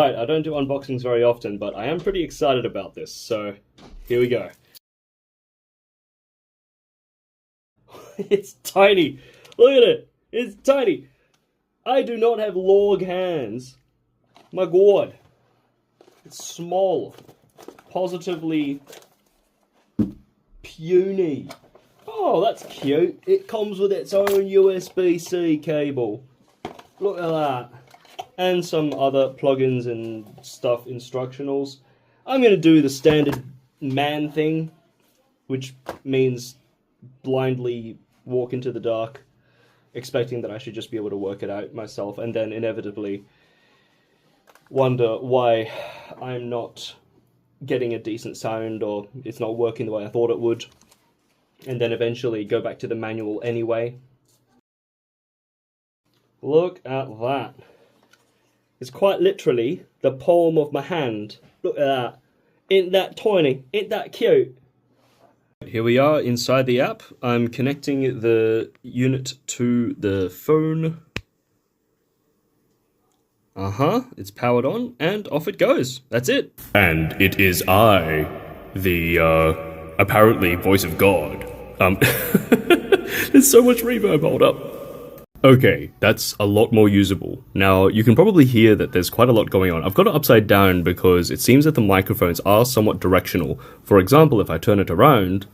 Alright, I don't do unboxings very often, but I am pretty excited about this, so here we go. It's tiny! Look at it! It's tiny! I do not have log hands. My god. It's small. Positively puny. Oh, that's cute. It comes with its own USB-C cable. Look at that. And some other plugins and stuff, instructionals. I'm going to do the standard man thing, which means blindly walk into the dark, expecting that I should just be able to work it out myself, and then inevitably wonder why I'm not getting a decent sound, or it's not working the way I thought it would, and then eventually go back to the manual anyway. Look at that. It's quite literally the palm of my hand. Look at that. Ain't that tiny? Ain't that cute? Here we are inside the app. I'm connecting the unit to the phone. It's powered on, and off it goes. That's it. And it is I, the, apparently voice of God. There's so much reverb, hold up. Okay, that's a lot more usable. Now, you can probably hear that there's quite a lot going on. I've got it upside down because it seems that the microphones are somewhat directional. For example, if I turn it around,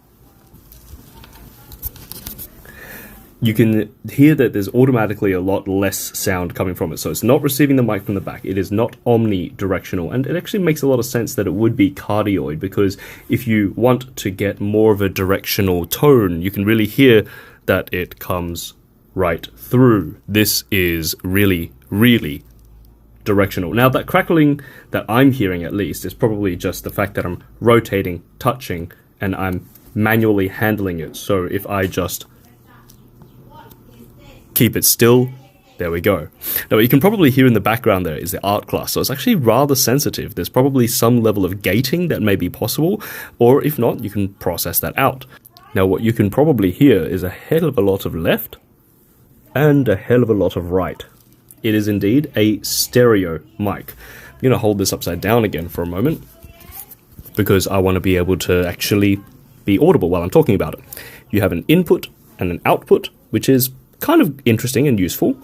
you can hear that there's automatically a lot less sound coming from it. So it's not receiving the mic from the back. It is not omnidirectional. And it actually makes a lot of sense that it would be cardioid, because if you want to get more of a directional tone, you can really hear that it comes right through. This is really, really directional. Now, that crackling that I'm hearing, at least, is probably just the fact that I'm rotating, touching, and I'm manually handling it. So if I just keep it still, there we go. Now, what you can probably hear in the background there is the art class, so it's actually rather sensitive. There's probably some level of gating that may be possible, or if not, you can process that out. Now, what you can probably hear is a hell of a lot of left and a hell of a lot of right. It is indeed a stereo mic. I'm going to hold this upside down again for a moment, because I want to be able to actually be audible while I'm talking about it. You have an input and an output, which is kind of interesting and useful,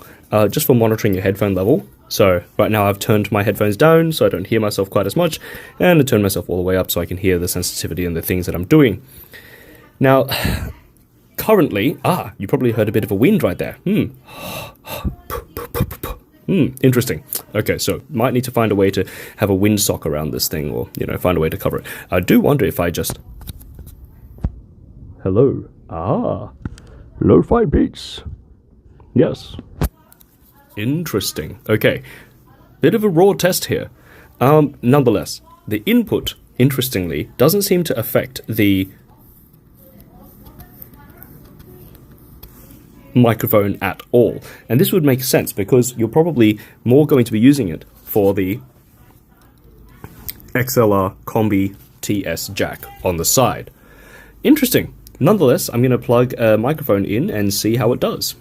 just for monitoring your headphone level. So right now I've turned my headphones down so I don't hear myself quite as much, and I turn myself all the way up so I can hear the sensitivity and the things that I'm doing. Now, currently, you probably heard a bit of a wind right there. Interesting. Okay, so might need to find a way to have a windsock around this thing, or, find a way to cover it. I do wonder if I just... Hello. Lo-fi beats. Yes. Interesting. Okay. Bit of a raw test here. Nonetheless, the input, interestingly, doesn't seem to affect the microphone at all. And this would make sense, because you're probably more going to be using it for the XLR Combi TS jack on the side. Interesting. Nonetheless, I'm going to plug a microphone in and see how it does.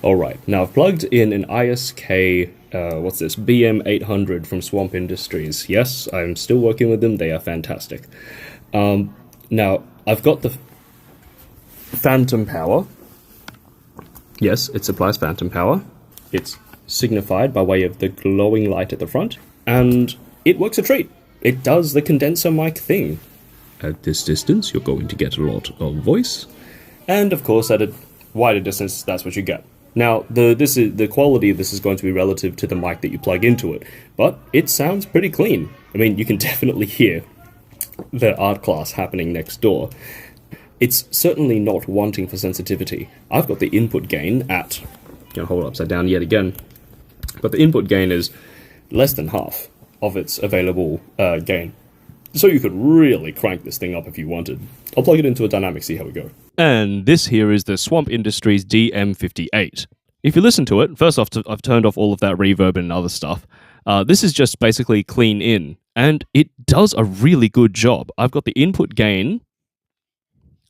Alright, now I've plugged in an ISK, BM800 from Swamp Industries. Yes, I'm still working with them, they are fantastic. Now, I've got the phantom power. Yes, it supplies phantom power. It's signified by way of the glowing light at the front, and it works a treat. It does the condenser mic thing. At this distance, you're going to get a lot of voice, and of course, at a wider distance, that's what you get. Now, the quality of this is going to be relative to the mic that you plug into it, but it sounds pretty clean. I mean, you can definitely hear the art class happening next door. It's certainly not wanting for sensitivity. I've got the input gain at, gonna hold it upside down yet again, but the input gain is less than half of its available gain. So you could really crank this thing up if you wanted. I'll plug it into a dynamic, see how we go. And this here is the Swamp Industries DM58. If you listen to it, first off, I've turned off all of that reverb and other stuff. This is just basically clean in, and it does a really good job. I've got the input gain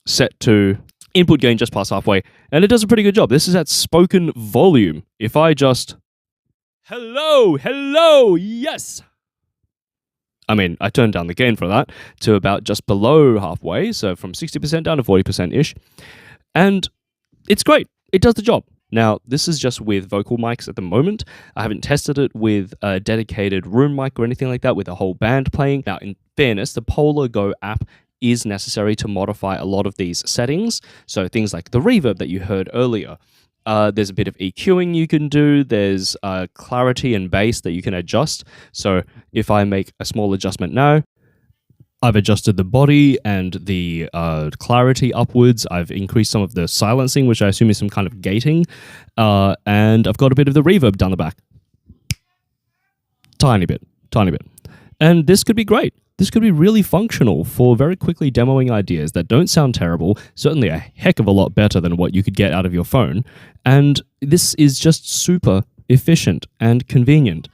set to input gain just past halfway, and it does a pretty good job. This is at spoken volume. If I just Hello, yes! I mean, I turned down the gain for that to about just below halfway, so from 60% down to 40%-ish. And it's great. It does the job. Now, this is just with vocal mics at the moment. I haven't tested it with a dedicated room mic or anything like that with a whole band playing. Now, in fairness, the Polar Go app is necessary to modify a lot of these settings. So things like the reverb that you heard earlier. There's a bit of EQing you can do. There's clarity and bass that you can adjust. So if I make a small adjustment now, I've adjusted the body and the clarity upwards. I've increased some of the silencing, which I assume is some kind of gating. And I've got a bit of the reverb down the back. Tiny bit. And this could be great. This could be really functional for very quickly demoing ideas that don't sound terrible, certainly a heck of a lot better than what you could get out of your phone. And this is just super efficient and convenient.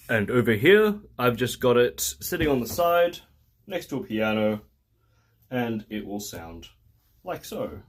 And over here, I've just got it sitting on the side, next to a piano, and it will sound like so.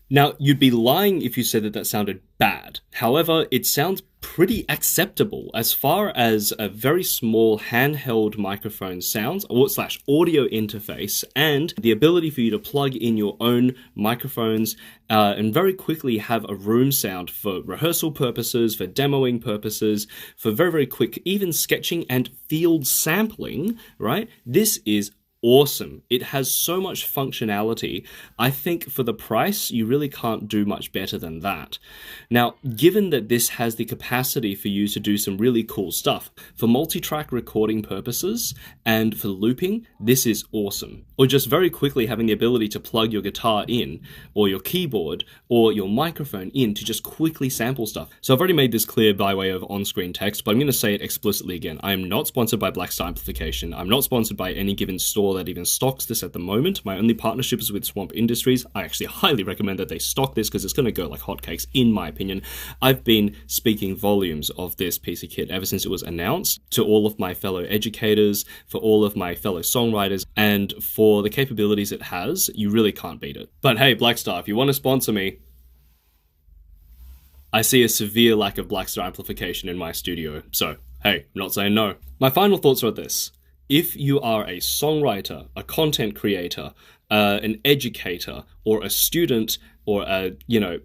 Now, you'd be lying if you said that that sounded bad. However, it sounds pretty acceptable as far as a very small handheld microphone sounds, or slash audio interface, and the ability for you to plug in your own microphones and very quickly have a room sound for rehearsal purposes, for demoing purposes, for very, very quick, even sketching and field sampling, right? This is awesome. It has so much functionality. I think for the price, you really can't do much better than that. Now, given that this has the capacity for you to do some really cool stuff, for multi-track recording purposes and for looping, this is awesome. Or just very quickly having the ability to plug your guitar in, or your keyboard, or your microphone in to just quickly sample stuff. So I've already made this clear by way of on-screen text, but I'm going to say it explicitly again. I am not sponsored by Blackstar Amplification. I'm not sponsored by any given store that even stocks this at the moment. My only partnership is with Swamp Industries. I actually highly recommend that they stock this because it's going to go like hotcakes, in my opinion. I've been speaking volumes of this piece of kit ever since it was announced to all of my fellow educators, for all of my fellow songwriters, and for the capabilities it has, you really can't beat it. But hey, Blackstar, if you want to sponsor me, I see a severe lack of Blackstar amplification in my studio, so hey, I'm not saying no. My final thoughts are this. If you are a songwriter, a content creator, an educator, or a student, or a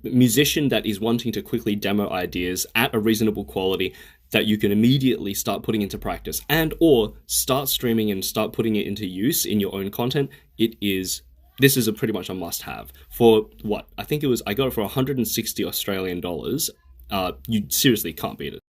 musician that is wanting to quickly demo ideas at a reasonable quality that you can immediately start putting into practice and or start streaming and start putting it into use in your own content, this is pretty much a must-have. For what? I got it for 160 Australian dollars. You seriously can't beat it.